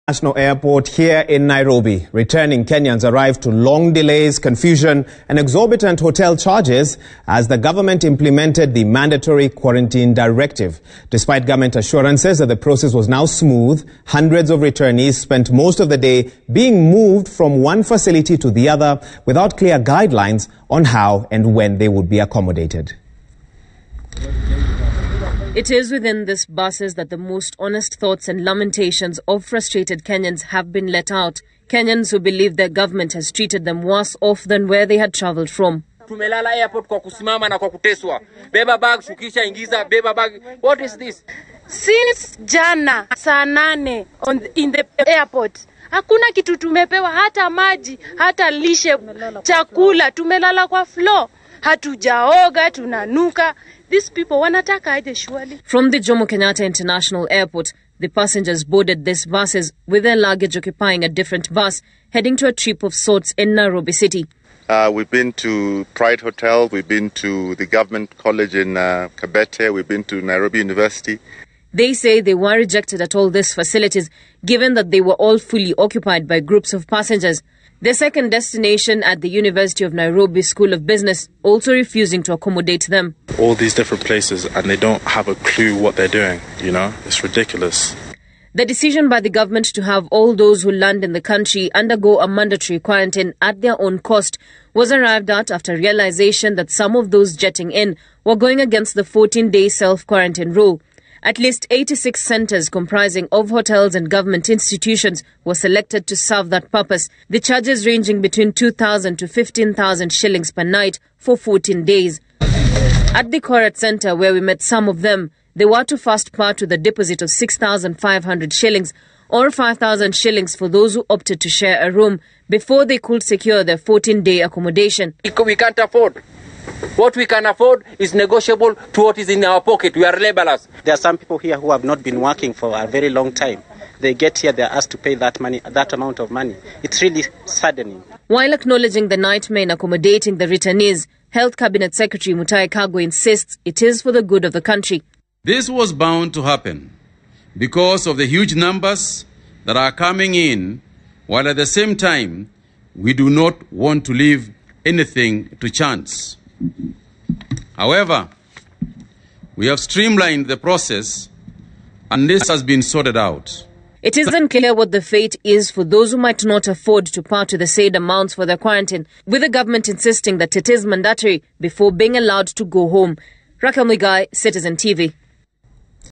International Airport here in Nairobi. Returning Kenyans arrived to long delays, confusion and exorbitant hotel charges as the government implemented the mandatory quarantine directive. Despite government assurances that the process was now smooth, hundreds of returnees spent most of the day being moved from one facility to the other without clear guidelines on how and when they would be accommodated. It is within these buses that the most honest thoughts and lamentations of frustrated Kenyans have been let out. Kenyans who believe their government has treated them worse off than where they had travelled from. Tumelala airport kwa kusimama na kwa kuteswa. Beba bag, shukisha, ingiza, beba bag. What is this? Since jana saa 8 in the airport, hakuna kitu tumepewa, hata maji, hata lishe, chakula, tumelala kwa floor. Hatujaoga, tunanuka. These people wanataka aje surely. From the Jomo Kenyatta International Airport, the passengers boarded these buses with their luggage occupying a different bus, heading to a trip of sorts in Nairobi City. We've been to Pride Hotel, we've been to the government college in Kabete, we've been to Nairobi University. They say they were rejected at all these facilities, given that they were all fully occupied by groups of passengers. Their second destination at the University of Nairobi School of Business also refusing to accommodate them. All these different places and they don't have a clue what they're doing, you know? It's ridiculous. The decision by the government to have all those who land in the country undergo a mandatory quarantine at their own cost was arrived at after realization that some of those jetting in were going against the 14-day self-quarantine rule. At least 86 centres comprising of hotels and government institutions were selected to serve that purpose, the charges ranging between 2,000 to 15,000 shillings per night for 14 days. At the Korat Centre, where we met some of them, they were to first part with a deposit of 6,500 shillings or 5,000 shillings for those who opted to share a room before they could secure their 14-day accommodation. We can't afford. What we can afford is negotiable to what is in our pocket. We are laborers. There are some people here who have not been working for a very long time. They get here, they are asked to pay that amount of money. It's really saddening. While acknowledging the nightmare in accommodating the returnees, Health Cabinet Secretary Mutahi Kagwe insists it is for the good of the country. This was bound to happen because of the huge numbers that are coming in, while at the same time, we do not want to leave anything to chance. However, we have streamlined the process and this has been sorted out. It is unclear what the fate is for those who might not afford to part with the said amounts for their quarantine, with the government insisting that it is mandatory before being allowed to go home. Raquel Muigai, Citizen TV.